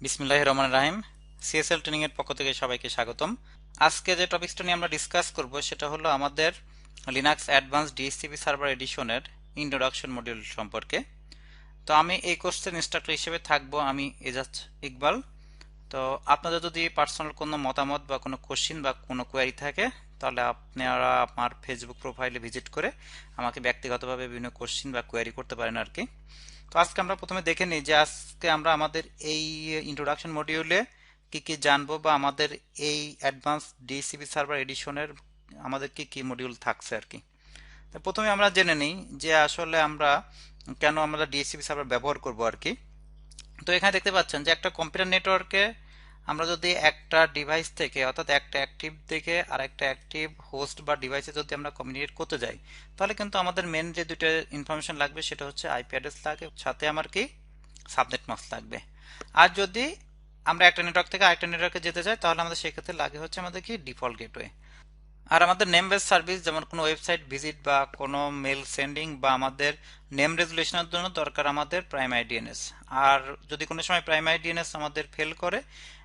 বিসমিল্লাহির রহমানির রহিম। CSL training এর পক্ষ থেকে সবাইকে স্বাগতম। আজকে যে টপিকসটা নিয়ে আমরা ডিসকাস করব সেটা হলো আমাদের লিনাক্স অ্যাডভান্স ডিএইচসিপি সার্ভার এডিশনের ইন্ট্রোডাকশন মডিউল সম্পর্কে। তো আমি এই কোর্সের ইনস্ট্রাক্টর হিসেবে থাকবো আমি এজাজ ইকবাল। তো আপনাদের যদি পার্সোনাল কোনো মতামত বা কোনো কোশ্চিন বা কোনো কোয়ারি থাকে তাহলে আপনারা আমার ফেসবুক প্রোফাইলে ভিজিট করে আমাকে ব্যক্তিগতভাবে বিভিন্ন কোশ্চিন বা কোয়ারি করতে পারেন আর কি। তো আজকে আমরা প্রথমে দেখে নিই যে আজকে আমরা আমাদের এই ইন্ট্রোডাকশন মডিউলে কি কি জানবো বা আমাদের এই অ্যাডভান্স ডিসিপি সার্ভার এডিশনের আমাদের কি কি মডিউল থাকছে আর কি। তো প্রথমে আমরা জেনে নিই যে আসলে আমরা কেন আমরা ডিএসসিপি সার্ভার ব্যবহার করব আর কি। তো এখানে দেখতে পাচ্ছেন যে একটা কম্পিউটার নেটওয়ার্কে আমরা যদি একটা ডিভাইস থেকে অর্থাৎ একটা অ্যাক্টিভ থেকে আর একটা অ্যাক্টিভ হোস্ট বা ডিভাইসে যদি আমরা কমিউনিকেট করতে যাই তাহলে কিন্তু আমাদের মেন যে দুটো ইনফরমেশন লাগবে সেটা হচ্ছে আইপি অ্যাড্রেস লাগে, সাথে আমার কি সাবনেট মাস্ক লাগবে। আর যদি আমরা একটা নেটওয়ার্ক থেকে আরেকটা নেটওয়ার্কে যেতে চাই তাহলে আমাদের সেক্ষেত্রে লাগে হচ্ছে আমাদের কি ডিফল্ট গেটওয়ে। আর আমাদের নেম বেস সার্ভিস যেমন কোনো ওয়েবসাইট ভিজিট বা কোনো মেল সেন্ডিং বা আমাদের নেম রেজুলেশনের জন্য দরকার আমাদের প্রাইমারি ডিএনএস। আর যদি কোনো সময় প্রাইমারি ডিএনএস আমাদের ফেল করে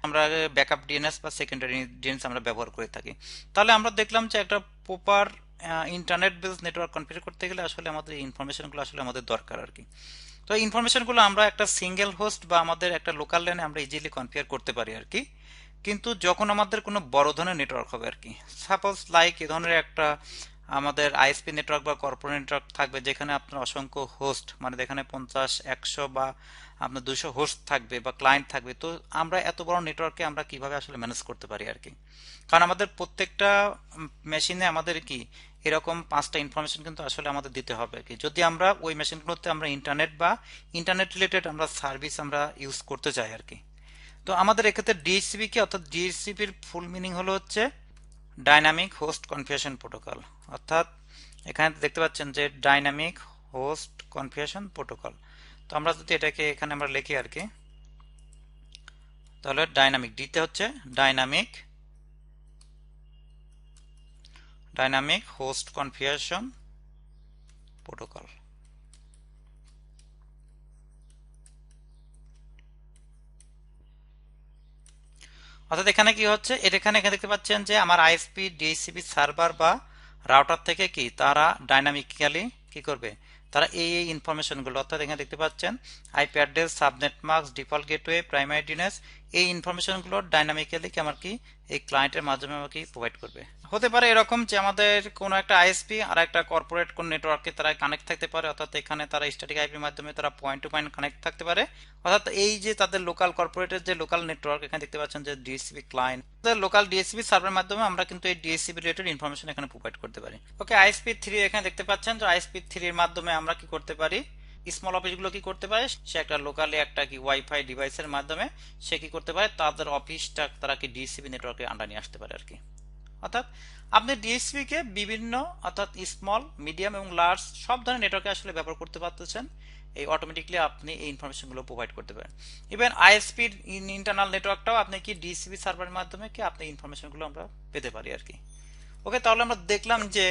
আমরা ব্যাকআপ ডিএনএস বা সেকেন্ডারি ডিএনএস আমরা ব্যবহার করে থাকি। তাহলে আমরা দেখলাম যে একটা proper internet base network configure করতে গেলে আসলে আমাদের এই ইনফরমেশনগুলো আসলে আমাদের দরকার আর কি। তো এই ইনফরমেশনগুলো আমরা একটা সিঙ্গেল হোস্ট বা আমাদের একটা লোকাল ল্যানে আমরা ইজিলি কনফিগার করতে পারি আর কি। কিন্তু যখন আমাদের কোনো বড় ধরনের নেটওয়ার্ক হবে আর কি, সাপোজ লাইক এ ধরনের একটা আমাদের আইএসপি নেটওয়ার্ক বা কর্পোরেট নেটওয়ার্ক থাকবে যেখানে আপনার অসংখ্য হোস্ট মানে যেখানে 50 100 বা আপনার 200 হোস্ট থাকবে বা ক্লায়েন্ট থাকবে, তো আমরা এত বড় নেটওয়ার্কে আমরা কিভাবে আসলে ম্যানেজ করতে পারি আর কি। কারণ আমাদের প্রত্যেকটা মেশিনে আমাদের কি এরকম 5টা ইনফরমেশন কিন্তু আসলে আমাদের দিতে হবে আর কি, যদি আমরা ওই মেশিনগুলোতে আমরা ইন্টারনেট বা ইন্টারনেট রিলেটেড আমরা সার্ভিস আমরা ইউজ করতে চাই আর কি। তো আমাদের এক্ষেত্রে ডিএইচসিপি কি অর্থাৎ ডিএইচসিপির ফুল মিনিং হলো হচ্ছে ডাইনামিক হোস্ট কনফিগারেশন প্রোটোকল। অর্থাৎ এখানে দেখতে পাচ্ছেন যে ডাইনামিক হোস্ট কনফিগারেশন প্রোটোকল। তো আমরা যদি এটাকে এখানে আমরা লিখি আর কি, তাহলে ডাইনামিক ডিতে হচ্ছে dynamic dynamic host configuration protocol. অর্থাৎ এখানে কি হচ্ছে, এখানে দেখতে পাচ্ছেন যে আমার আইএসপি ডিএইচসিপি সার্ভার বা রাউটার থেকে কি তারা ডাইনামিক্যালি কি করবে, তারা এই ইনফরমেশনগুলো অর্থাৎ এখানে দেখতে পাচ্ছেন IP address, subnet mask, default gateway, primary DNS, এই ইনফরমেশনগুলো ডাইনামিক্যালি কি আমার কি এই ক্লায়েন্টের মাধ্যমে আমাকে প্রোভাইড করবে। হতে পারে এরকম যে আমাদের কোনো একটা আইএসপি আর একটা কর্পোরেট কোন নেটওয়ার্কে তারা কানেক্ট থাকতে পারে, অর্থাৎ এখানে তারা স্ট্যাটিক আইপির মাধ্যমে তারা পয়েন্ট টু পয়েন্ট কানেক্ট থাকতে পারে। অর্থাৎ এই যে তাদের লোকাল কর্পোরেটের যে লোকাল নেটওয়ার্ক এখানে দেখতে পাচ্ছেন যে ডিএসসিপি ক্লায়েন্ট, লোকাল ডিএসসিপি সার্ভারের মাধ্যমে আমরা কিন্তু এই ডিএসসিপি রিলেটেড ইনফরমেশন এখানে প্রোভাইড করতে পারি। ওকে, আইএসপি 3 এখানে দেখতে পাচ্ছেন যে আইএসপি 3 এর মাধ্যমে আমরা কি করতে পারি, স্মল অফিসগুলো কি করতে পারে, সে একটা লোকালি একটা কি ওয়াইফাই ডিভাইসের মাধ্যমে সে কি করতে পারে তাদের অফিসটা তারা কি ডিএসসিপি নেটওয়ার্কে আন্ডার নিয়ে আসতে পারে আর কি। অর্থাৎ আপনি ডিএসপি কে বিভিন্ন অর্থাৎ স্মল, মিডিয়াম এবং লার্জ সব ধরনের নেটওয়ার্কে আসলে ব্যবহার করতে পারতেছেন। এই অটোমেটিকলি আপনি এই ইনফরমেশনগুলো প্রোভাইড করতে পারেন। ইভেন আইএসপির ইন্টারনাল নেটওয়ার্কটাও আপনি কি ডিসিপি সার্ভারের মাধ্যমে কি আপনি ইনফরমেশনগুলো আমরা পেতে পারি আর কি। ওকে, তাহলে আমরা দেখলাম যে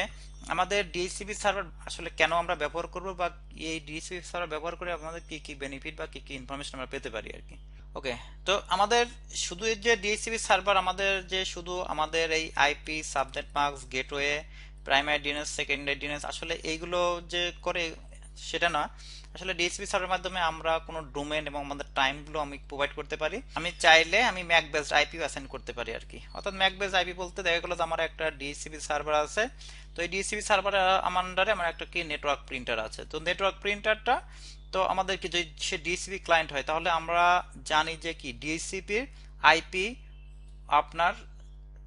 আমাদের ডিএইচসিপি সার্ভার আসলে কেন আমরা ব্যবহার করব বা এই ডিএইচসিপি সার্ভার ব্যবহার করে আমাদের কি কি বেনিফিট বা কি কি ইনফরমেশন আমরা পেতে পারি আর কি। ওকে, তো আমাদের শুধু এই যে ডিএইচসিপি সার্ভার আমাদের যে শুধু আমাদের এই IP, subnet mask, gateway, primary DNS, secondary DNS আসলে এইগুলো যে করে সেটা না। আসলে ডিএইচসিপি সার্ভারের মাধ্যমে আমরা কোনো ডোমেন এবং আমাদের টাইমগুলো আমি প্রোভাইড করতে পারি। আমি চাইলে আমি ম্যাক বেসড আইপি অ্যাসাইন করতে পারি আর কি। অর্থাৎ ম্যাক বেসড আইপি বলতে দেখা গেলো যে আমার একটা ডিএইচসিপি সার্ভার আছে, তো এই ডিএইচসিপি সার্ভার আমার আন্ডারে আমার একটা কি নেটওয়ার্ক প্রিন্টার আছে। তো নেটওয়ার্ক প্রিন্টারটা তো আমাদের কি যদি সে ডিএইচসিপি ক্লায়েন্ট হয় তাহলে আমরা জানি যে কি ডিএইচসিপির আইপি আপনার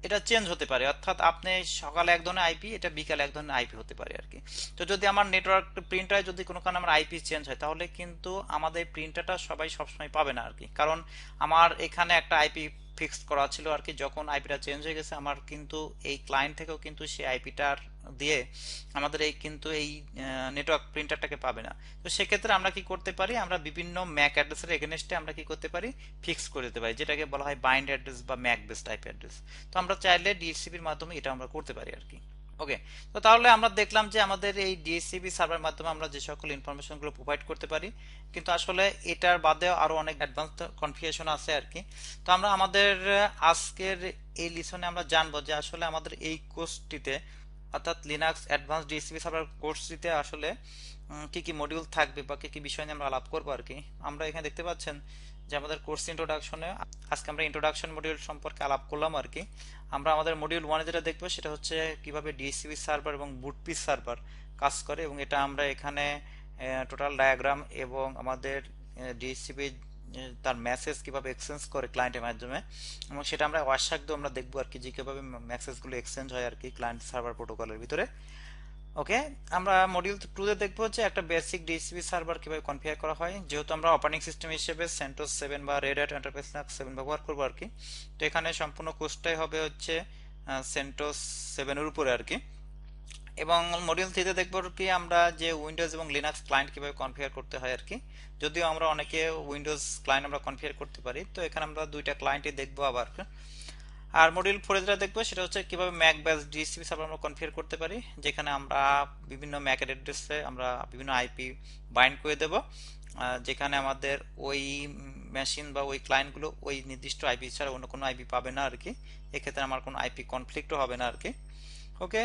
এটা চেঞ্জ হতে পারে, অর্থাৎ আপনি সকালে এক ধরনের আইপি এটা বিকালে এক ধরনের আইপি হতে পারে আর কি। তো যদি আমার নেটওয়ার্ক প্রিন্টারে যদি কোনো কারণে আমার আইপি চেঞ্জ হয় তাহলে কিন্তু আমাদের প্রিন্টারটা সবাই সবসময় পাবে না আর কি, কারণ আমার এখানে একটা আইপি ফিক্সড করা ছিল আর কি। যখন আইপিটা চেঞ্জ হয়ে গেছে আমার কিন্তু এই ক্লায়েন্ট থেকেও কিন্তু সেই আইপিটার দিয়ে আমাদের এই কিন্তু এই নেটওয়ার্ক প্রিন্টারটাকে পাবে না। তো সেক্ষেত্রে আমরা কি করতে পারি, আমরা বিভিন্ন ম্যাক অ্যাড্রেসের এগেনস্টে আমরা কি করতে পারি ফিক্স করে দিতে পারি, যেটাকে বলা হয় বাইন্ড অ্যাড্রেস বা ম্যাক বেসড আইপি অ্যাড্রেস। তো আমরা চাইলে ডিএইচসিপির মাধ্যমে এটা আমরা করতে পারি আর কি। ওকে, তো তাহলে আমরা দেখলাম যে আমাদের এই ডিএসসিপি সার্ভারের মাধ্যমে আমরা যে সকল ইনফরমেশনগুলো প্রোভাইড করতে পারি, কিন্তু আসলে এটার বাদেও আরো অনেক অ্যাডভান্স কনফিগারেশন আছে আর কি। তো আমরা আমাদের আজকের এই লিসনে আমরা জানবো যে আসলে আমাদের এই কোর্সটিতে, অর্থাৎ লিনাক্স অ্যাডভান্স ডিএসসিপি সার্ভার কোর্সটিতে আসলে কি কি মডিউল থাকবে বা কি কি বিষয় নিয়ে আমরা আলাপ করবো আর কি। আমরা এখানে দেখতে পাচ্ছেন যে আমাদের কোর্স ইন্ট্রোডাকশনে আজকে আমরা ইন্ট্রোডাকশন মডিউল সম্পর্কে আলাপ করলাম আর কি। আমরা আমাদের মডিউল 1 যেটা দেখবো সেটা হচ্ছে কিভাবে ডিএসসিপি সার্ভার এবং বুটপিস সার্ভার কাজ করে, এবং এটা আমরা এখানে টোটাল ডায়াগ্রাম এবং আমাদের ডিএসসিপি তার মেসেজ কিভাবে এক্সচেঞ্জ করে ক্লায়েন্টের মাধ্যমে, এবং সেটা আমরা অসাধ্য আমরা দেখবো আর কি, যে কিভাবে মেসেজগুলো এক্সচেঞ্জ হয় আর কি ক্লায়েন্ট সার্ভার প্রোটোকলের ভিতরে। ওকে, আমরা মডিউল 2 তে দেখবো যে একটা বেসিক ডিএসসিপি সার্ভার কিভাবে কনফিগার করা হয়, যেহেতু আমরা অপারেটিং সিস্টেম হিসেবে সেন্টোস 7 বা রেড হ্যাট এন্টারপ্রাইজ লিনাক্স 7 ব্যবহার করবো আর কি। তো এখানে সম্পূর্ণ কোর্সটাই হবে হচ্ছে সেন্টোস 7 এর উপরে আর কি। এবং মডিউল 3 তে দেখবো কি আমরা যে উইন্ডোজ এবং লিনাক্স ক্লায়েন্ট কিভাবে কনফিগার করতে হয় আর কি। যদিও আমরা অনেকে উইন্ডোজ ক্লায়েন্ট আমরা কনফিগার করতে পারি, তো এখানে আমরা দুইটা ক্লায়েন্টই দেখবো আবার। আর মডিউল 4 যেটা দেখবো সেটা হচ্ছে কিভাবে ম্যাক বেস ডিএসসিপি সার্ভার আমরা কনফিগার করতে পারি, যেখানে আমরা বিভিন্ন ম্যাক অ্যাড্রেসে আমরা বিভিন্ন আইপি বাইন্ড করে দেব, যেখানে আমাদের ওই মেশিন বা ওই ক্লায়েন্টগুলো ওই নির্দিষ্ট আইপি ছাড়া অন্য কোনো আইপি পাবে না আর কি। এক্ষেত্রে আমার কোনো আইপি কনফ্লিক্টও হবে না আর কি। ওকে,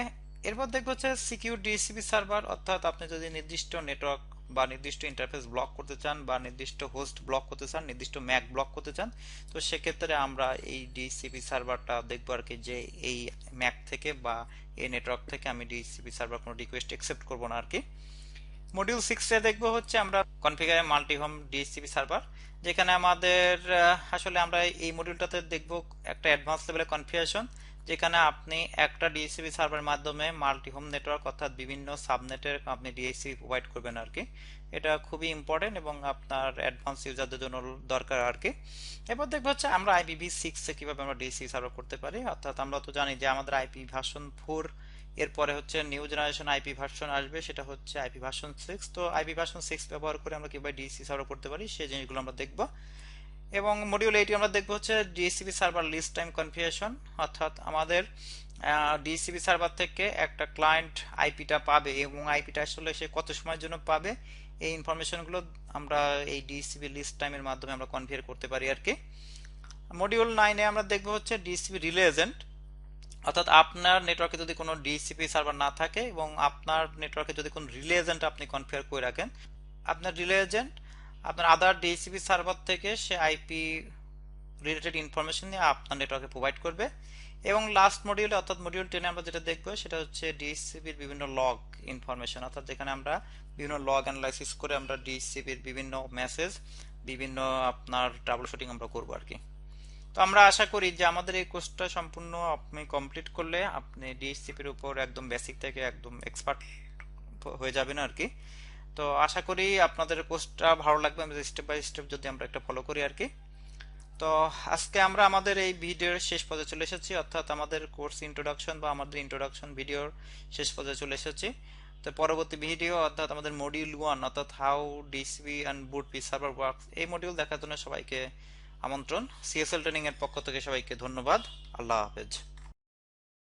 এরপর দেখবো হচ্ছে সিকিউর ডিএসসিপি সার্ভার, অর্থাৎ আপনি যদি নির্দিষ্ট নেটওয়ার্ক বা নির্দিষ্ট ইন্টারফেস ব্লক করতে চান বা নির্দিষ্ট হোস্ট ব্লক করতে চান, নির্দিষ্ট ম্যাক ব্লক করতে চান, তো সেক্ষেত্রে আমরা এই ডিএসসিপি সার্ভারটা দেখবো আর কি, যে এই ম্যাক থেকে বা এই নেটওয়ার্ক থেকে আমি ডিএসসিপি সার্ভার কোনো রিকোয়েস্ট অ্যাকসেপ্ট করবো না আর কি। মডিউল 6 এ দেখবো হচ্ছে আমরা configure multi home DSCP server, যেখানে আমাদের আসলে আমরা এই মডিউলটাতে দেখবো একটা অ্যাডভান্স লেভেলের কনফিগারেশন, যেখানে আপনি একটা ডিএসসিপি সার্ভারের মাধ্যমে মাল্টি হোম নেটওয়ার্ক অর্থাৎ বিভিন্ন সাবনেটের আপনি ডিএসসিপি প্রোভাইড করবেন আর কি। এটা খুবই ইম্পর্টেন্ট এবং আপনার অ্যাডভান্স ইউজারদের জন্য দরকার আর কি। এবার দেখবো হচ্ছে আমরা IPv6 এ কিভাবে আমরা ডিএসসিপি সার্ভার করতে পারি, অর্থাৎ আমরা তো জানি যে আমাদের আইপি ভার্সন 4, এরপরে হচ্ছে নিউ জেনারেশন আইপি ভার্সন আসবে, সেটা হচ্ছে আইপি ভার্সন 6। তো আইপি ভার্সন 6 ব্যবহার করে আমরা কিভাবে ডিএসসিপি সার্ভার করতে পারি সেই জিনিসগুলো আমরা দেখব। এবং মডিউল 8 আমরা দেখব হচ্ছে DHCP server list time configuration, অর্থাৎ আমাদের ডিএসসিপি সার্ভার থেকে একটা ক্লায়েন্ট আইপিটা পাবে এবং আইপিটা আসলে সে কত সময়ের জন্য পাবে, এই ইনফরমেশনগুলো আমরা এই ডিএসসিপি লিস্ট টাইমের মাধ্যমে আমরা কনফিগার করতে পারি আর কি। মডিউল 9 এ আমরা দেখব হচ্ছে ডিএসসিপি রিলে এজেন্ট, অর্থাৎ আপনার নেটওয়ার্কে যদি কোনো ডিএসসিপি সার্ভার না থাকে এবং আপনার নেটওয়ার্কে যদি কোনো রিলে এজেন্ট আপনি কনফিগার করে রাখেন, আপনার রিলে এজেন্ট আপনার আদার ডিএসসিপি সার্ভার থেকে সে আইপি রিলেটেড ইনফরমেশন নিয়ে আপনার নেটওয়ার্কে প্রোভাইড করবে। এবং লাস্ট মডিউলে অর্থাৎ মডিউল 10 আমরা যেটা দেখবো সেটা হচ্ছে ডিএসসিপির বিভিন্ন লগ ইনফরমেশন, অর্থাৎ যেখানে আমরা বিভিন্ন লগ অ্যানালাইসিস করে আমরা ডিএসসিপির বিভিন্ন মেসেজ, বিভিন্ন আপনার ট্রাবল শুটিং আমরা করবো আর কি। তো আমরা আশা করি যে আমাদের এই কোর্সটা সম্পূর্ণ আপনি কমপ্লিট করলে আপনি ডিএসসিপির উপর একদম বেসিক থেকে একদম এক্সপার্ট হয়ে যাবেন আর কি। তো আশা করি আপনাদের কোর্সটা ভালো লাগবে, আমরা স্টেপ বাই স্টেপ যদি আমরা একটা ফলো করি আর কি। তো আজকে আমরা আমাদের এই ভিডিওর শেষ পর্যায়ে চলে এসেছি, অর্থাৎ আমাদের কোর্স ইন্ট্রোডাকশন বা আমাদের ইন্ট্রোডাকশন ভিডিওর শেষ পর্যায়ে চলে এসেছি। তো পরবর্তী ভিডিও অর্থাৎ আমাদের মডিউল 1 অর্থাৎ how DHCP and BOOTP server works, এই মডিউল দেখার জন্য সবাইকে আমন্ত্রণ। সিএসএল ট্রেনিং এর পক্ষ থেকে সবাইকে ধন্যবাদ। আল্লাহ হাফেজ।